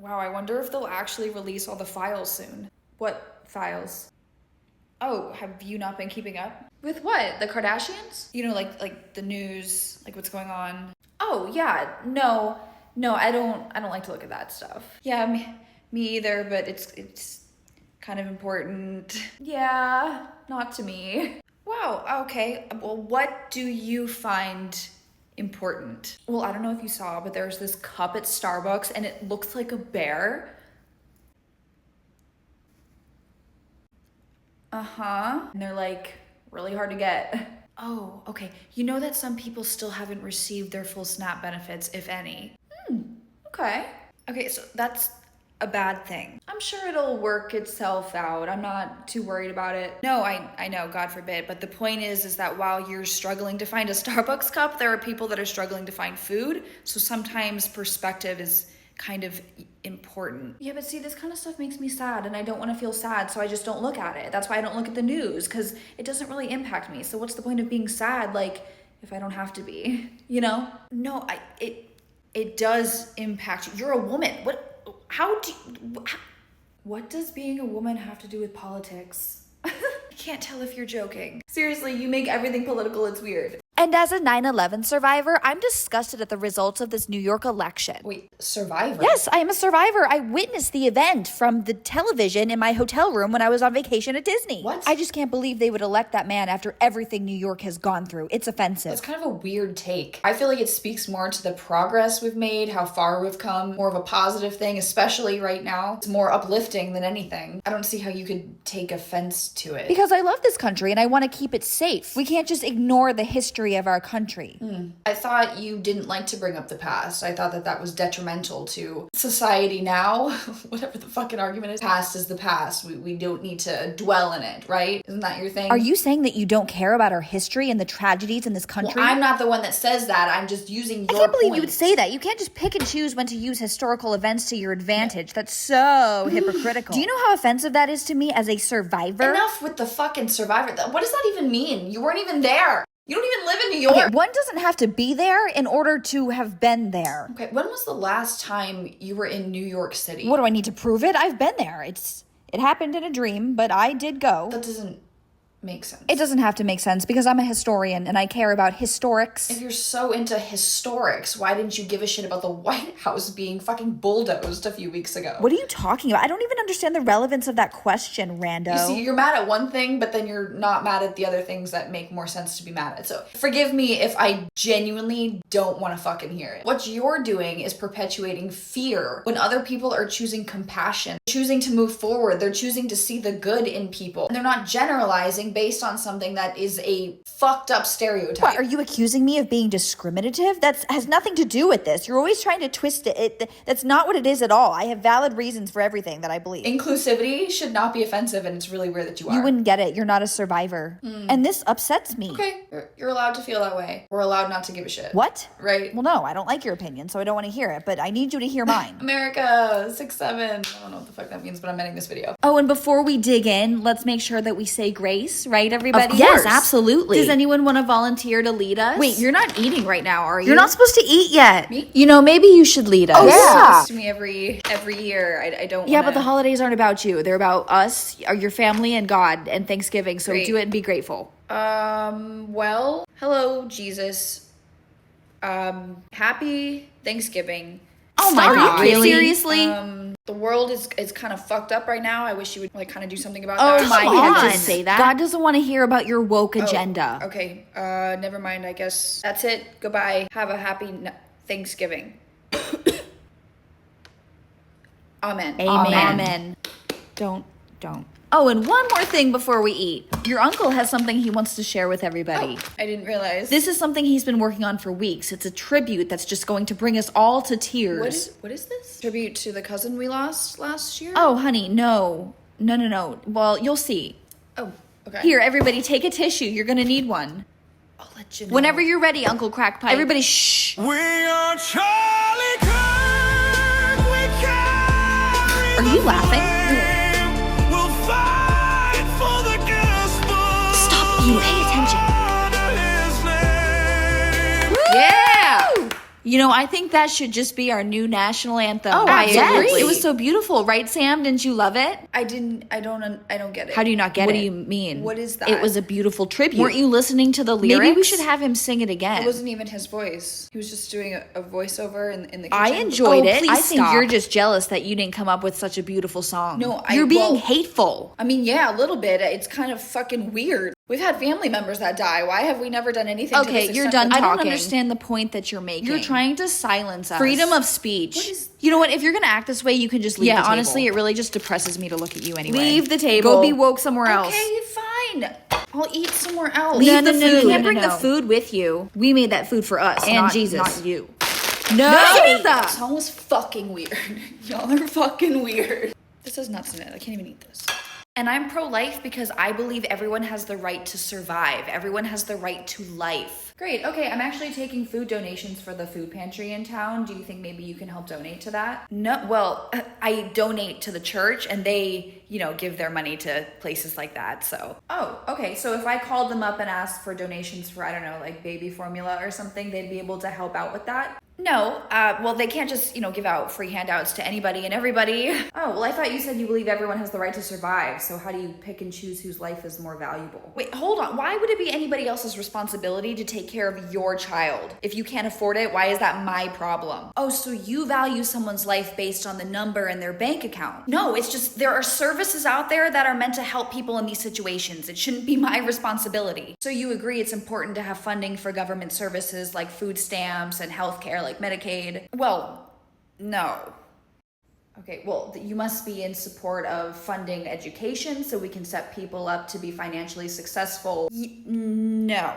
Wow, I wonder if they'll actually release all the files soon. What files? Oh, have you not been keeping up? With what? The Kardashians? You know, like the news, like what's going on. Oh, yeah. No, I don't like to look at that stuff. Yeah, me either, but it's kind of important. Yeah, not to me. Wow, okay. Well, what do you find important? Well, I don't know if you saw, but there's this cup at Starbucks and it looks like a bear. Uh-huh. And they're like really hard to get. Oh, okay. You know that some people still haven't received their full SNAP benefits, if any. Okay. Okay, so that's a bad thing. I'm sure it'll work itself out. I'm not too worried about it. No, I know, God forbid. But the point is that while you're struggling to find a Starbucks cup, there are people that are struggling to find food. So sometimes perspective is kind of important. Yeah, but see, this kind of stuff makes me sad and I don't want to feel sad, so I just don't look at it. That's why I don't look at the news, because it doesn't really impact me. So what's the point of being sad, like, if I don't have to be, you know? No, it does impact you. You're a woman. What does being a woman have to do with politics? I can't tell if you're joking. Seriously, you make everything political, it's weird. And as a 9/11 survivor, I'm disgusted at the results of this New York election. Wait, survivor? Yes, I am a survivor. I witnessed the event from the television in my hotel room when I was on vacation at Disney. What? I just can't believe they would elect that man after everything New York has gone through. It's offensive. It's kind of a weird take. I feel like it speaks more to the progress we've made, how far we've come, more of a positive thing, especially right now. It's more uplifting than anything. I don't see how you could take offense to it. Because I love this country and I want to keep it safe. We can't just ignore the history of our country. I thought you didn't like to bring up the past. I thought that was detrimental to society now. Whatever the fucking argument is. Past is the past. We don't need to dwell in it, right? Isn't that your thing? Are you saying that you don't care about our history and the tragedies in this country? Well, I'm not the one that says that. I'm just using your I can't believe point. you would say that. You can't just pick and choose when to use historical events to your advantage. That's so hypocritical. Do you know how offensive that is to me as a survivor? Enough with the fucking survivor. What does that even mean? You weren't even there. You don't even live in New York. Okay, one doesn't have to be there in order to have been there. Okay, when was the last time you were in New York City? What do I need to prove it? I've been there. It happened in a dream, but I did go. That doesn't make sense. It doesn't have to make sense because I'm a historian and I care about historics. If you're so into historics, why didn't you give a shit about the White House being fucking bulldozed a few weeks ago? What are you talking about? I don't even understand the relevance of that question, Rando. You see, you're mad at one thing, but then you're not mad at the other things that make more sense to be mad at. So forgive me if I genuinely don't want to fucking hear it. What you're doing is perpetuating fear when other people are choosing compassion, choosing to move forward. They're choosing to see the good in people. And they're not generalizing based on something that is a fucked up stereotype. What, are you accusing me of being discriminative? That has nothing to do with this. You're always trying to twist it. That's not what it is at all. I have valid reasons for everything that I believe. Inclusivity should not be offensive, and it's really weird that you are. You wouldn't get it. You're not a survivor. And this upsets me. Okay, you're allowed to feel that way. We're allowed not to give a shit. What? Right? Well, no, I don't like your opinion, so I don't want to hear it, but I need you to hear mine. America, 6'7". I don't know what the fuck that means, but I'm ending this video. Oh, and before we dig in, let's make sure that we say grace, right, everybody? Of course. Yes, absolutely. Does anyone want to volunteer to lead us? Wait, you're not eating right now, are you? You're not supposed to eat yet. Me? You know, maybe you should lead us. Oh, Yeah. this to me every year. I don't Yeah, wanna... but the holidays aren't about you. They're about us, your family, and God, and Thanksgiving. So Great. do it and be grateful. Well, hello, Jesus. Happy Thanksgiving. Oh my God. Really? Seriously? The world is kind of fucked up right now. I wish you would like kind of do something about Oh that. my Come God, on. just say that. God doesn't want to hear about your woke agenda. Okay, never mind. I guess that's it. Goodbye. Have a happy Thanksgiving. Amen. Amen. Don't. Oh, and one more thing before we eat. Your uncle has something he wants to share with everybody. I didn't realize. This is something he's been working on for weeks. It's a tribute that's just going to bring us all to tears. What is this? Tribute to the cousin we lost last year? Oh, honey, no. No. Well, you'll see. Oh, okay. Here, everybody, take a tissue. You're going to need one. I'll let you know. Whenever you're ready, Uncle Crackpipe. Everybody, shh. We are Charlie Kirk. We carry Are you laughing? We'll fight for the gospel. Stop, you pay attention. His name. Yeah! You know, I think that should just be our new national anthem. Oh, I absolutely. agree. It was so beautiful, right, Sam? Didn't you love it? I don't get it. How do you not get it? What What do do you you mean? what is that? It was a beautiful tribute. Weren't you listening to the lyrics? Maybe we should have him sing it again. It wasn't even his voice. He was just doing a voiceover in the kitchen. I enjoyed it. Please I think stop. you're just jealous that you didn't come up with such a beautiful song. No, you're being well, hateful. I mean, yeah, a little bit. It's kind of fucking weird. We've had family members that die. Why have we never done anything to Okay, this you're extent? done I talking. don't I don't understand the point that you're making. You're trying to silence us. Freedom of speech. What is- You know what? If you're gonna act this way, you can just leave the table. honestly, it really just depresses me to look at you anyway. Leave the table. Go be woke somewhere else. Okay, fine. I'll eat somewhere else. Leave the no, food. no, You can't no, bring no. the food with you. We made that food for us And not, Jesus. not you. No! This song was fucking weird. Y'all are fucking weird. This is nuts in it. I can't even eat this. And I'm pro-life because I believe everyone has the right to survive. Everyone has the right to life. Great. Okay, I'm actually taking food donations for the food pantry in town. Do you think maybe you can help donate to that? No, well, I donate to the church and they, give their money to places like that, so. Oh, okay. So if I called them up and asked for donations for, I don't know, like baby formula or something, they'd be able to help out with that? No, well, they can't just, give out free handouts to anybody and everybody. Oh, well, I thought you said you believe everyone has the right to survive, so how do you pick and choose whose life is more valuable? Wait, hold on. Why would it be anybody else's responsibility to take care of your child? If you can't afford it, why is that my problem? Oh, so you value someone's life based on the number in their bank account? No, it's just there are services out there that are meant to help people in these situations. It shouldn't be my responsibility. So you agree it's important to have funding for government services like food stamps and healthcare like Medicaid? Well, no. Okay, well, you must be in support of funding education so we can set people up to be financially successful. No.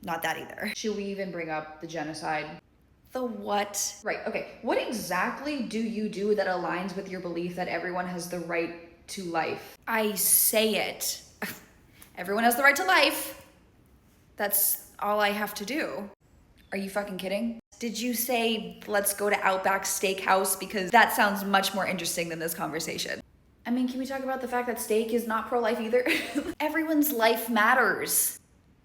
Not that either. Should we even bring up the genocide? The what? Right, okay. What exactly do you do that aligns with your belief that everyone has the right to life? I say it. Everyone has the right to life. That's all I have to do. Are you fucking kidding? Did you say, let's go to Outback Steakhouse? Because that sounds much more interesting than this conversation. I mean, can we talk about the fact that steak is not pro-life either? Everyone's life matters.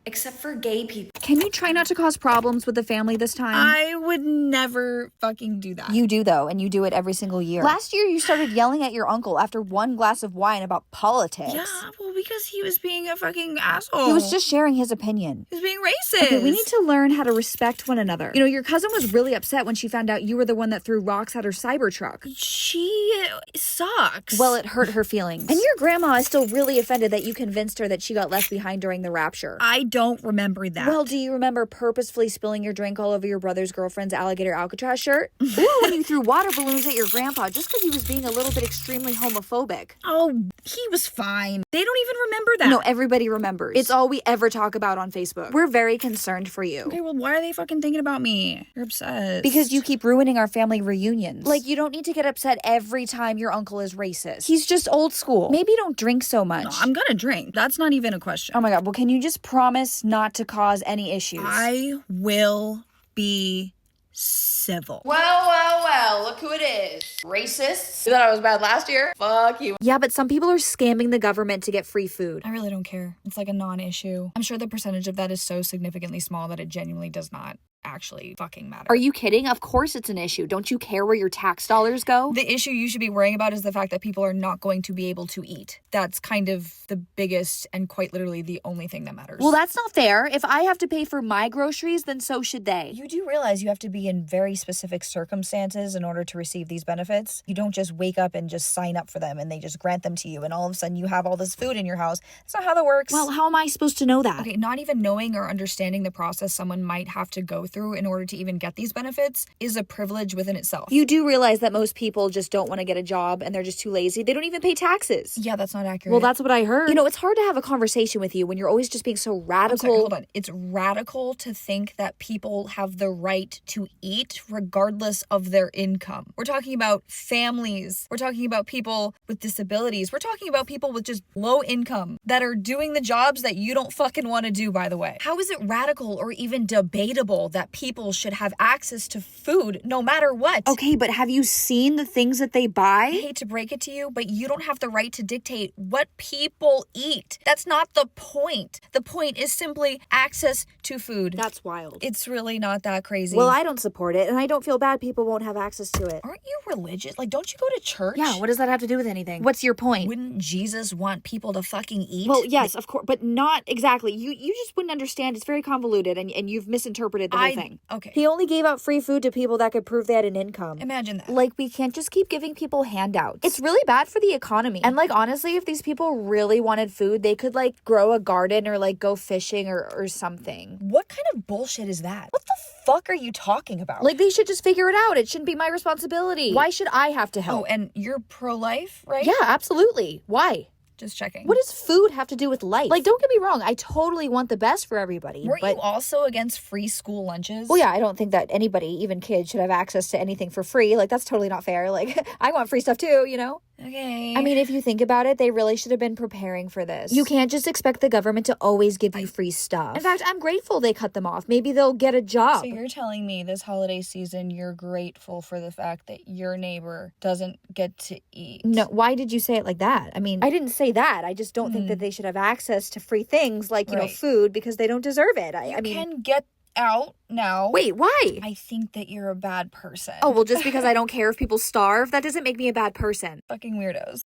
Except for gay people. Can you try not to cause problems with the family this time? I would never fucking do that. You do, though, and you do it every single year. Last year, you started yelling at your uncle after one glass of wine about politics. Yeah, well, because he was being a fucking asshole. He was just sharing his opinion. He was being racist. Okay, we need to learn how to respect one another. Your cousin was really upset when she found out you were the one that threw rocks at her Cybertruck. She sucks. Well, it hurt her feelings. And your grandma is still really offended that you convinced her that she got left behind during the rapture. I don't remember that. Well, do you remember purposefully spilling your drink all over your brother's girlfriend's alligator Alcatraz shirt? Or when you threw water balloons at your grandpa just because he was being a little bit extremely homophobic? Oh, he was fine. They don't even remember that. No, everybody remembers. It's all we ever talk about on Facebook. We're very concerned for you. Okay, well, why are they fucking thinking about me? You're obsessed. Because you keep ruining our family reunions. Like, you don't need to get upset every time your uncle is racist. He's just old school. Maybe don't drink so much. No, I'm gonna drink. That's not even a question. Oh my God, well, can you just promise not to cause any issues? I will be civil. Well, look who it is. Racists. You thought I was bad last year? Fuck you. Yeah, but some people are scamming the government to get free food. I really don't care. It's like a non-issue. I'm sure the percentage of that is so significantly small that it genuinely does not actually fucking matter. Are you kidding? Of course it's an issue. Don't you care where your tax dollars go? The issue you should be worrying about is the fact that people are not going to be able to eat. That's kind of the biggest and quite literally the only thing that matters. Well, that's not fair. If I have to pay for my groceries, then so should they. You do realize you have to be in very specific circumstances in order to receive these benefits. You don't just wake up and just sign up for them and they just grant them to you and all of a sudden you have all this food in your house. That's not how that works. Well, how am I supposed to know that? Okay, not even knowing or understanding the process someone might have to go through in order to even get these benefits is a privilege within itself. You do realize that most people just don't want to get a job and they're just too lazy. They don't even pay taxes. Yeah, that's not accurate. Well, that's what I heard. It's hard to have a conversation with you when you're always just being so radical. I'm sorry, hold on. It's radical to think that people have the right to eat regardless of their income. We're talking about families. We're talking about people with disabilities. We're talking about people with just low income that are doing the jobs that you don't fucking want to do, by the way. How is it radical or even debatable that that people should have access to food no matter what. Okay, but have you seen the things that they I buy? hate to break it to you, but you don't have the right to dictate what people eat. That's not the point. The point is simply access to food. That's wild. It's really not that crazy. Well, I don't support it, and I don't feel bad people won't have access to it. Aren't you religious? Like, don't you go to church? Yeah, what does that have to do with anything? What's your point? Wouldn't Jesus want people to fucking eat? Well, yes, of course, but not exactly. You just wouldn't understand. It's very convoluted, and you've misinterpreted the whole thing. Okay. He only gave out free food to people that could prove they had an income. Imagine that. Like, we can't just keep giving people handouts. It's really bad for the economy. And, like, honestly, if these people really wanted food, they could, like, grow a garden or, like, go fishing or something. What kind of bullshit is that? What the fuck are you talking about? Like, they should just figure it out. It shouldn't be my responsibility. Why should I have to help? oh, and you're pro-life, right? Yeah, absolutely. Why? Just checking. What does food have to do with life? Like, don't get me wrong. I totally want the best for everybody. Weren't but you also against free school lunches? Well, yeah, I don't think that anybody, even kids, should have access to anything for free. Like, that's totally not fair. Like, I want free stuff too, you know? Okay. I mean, if you think about it, they really should have been preparing for this. You can't just expect the government to always give you free stuff. In fact, I'm grateful they cut them off. Maybe they'll get a job. So you're telling me this holiday season you're grateful for the fact that your neighbor doesn't get to eat? No, why did you say it like that? I mean, I didn't say that. I just don't think that they should have access to free things like, you know, Right. food because they don't deserve it. I mean, can get out now. wait, why? I think that you're a bad person. Oh, well, just because I don't care if people starve, that doesn't make me a bad person. Fucking weirdos.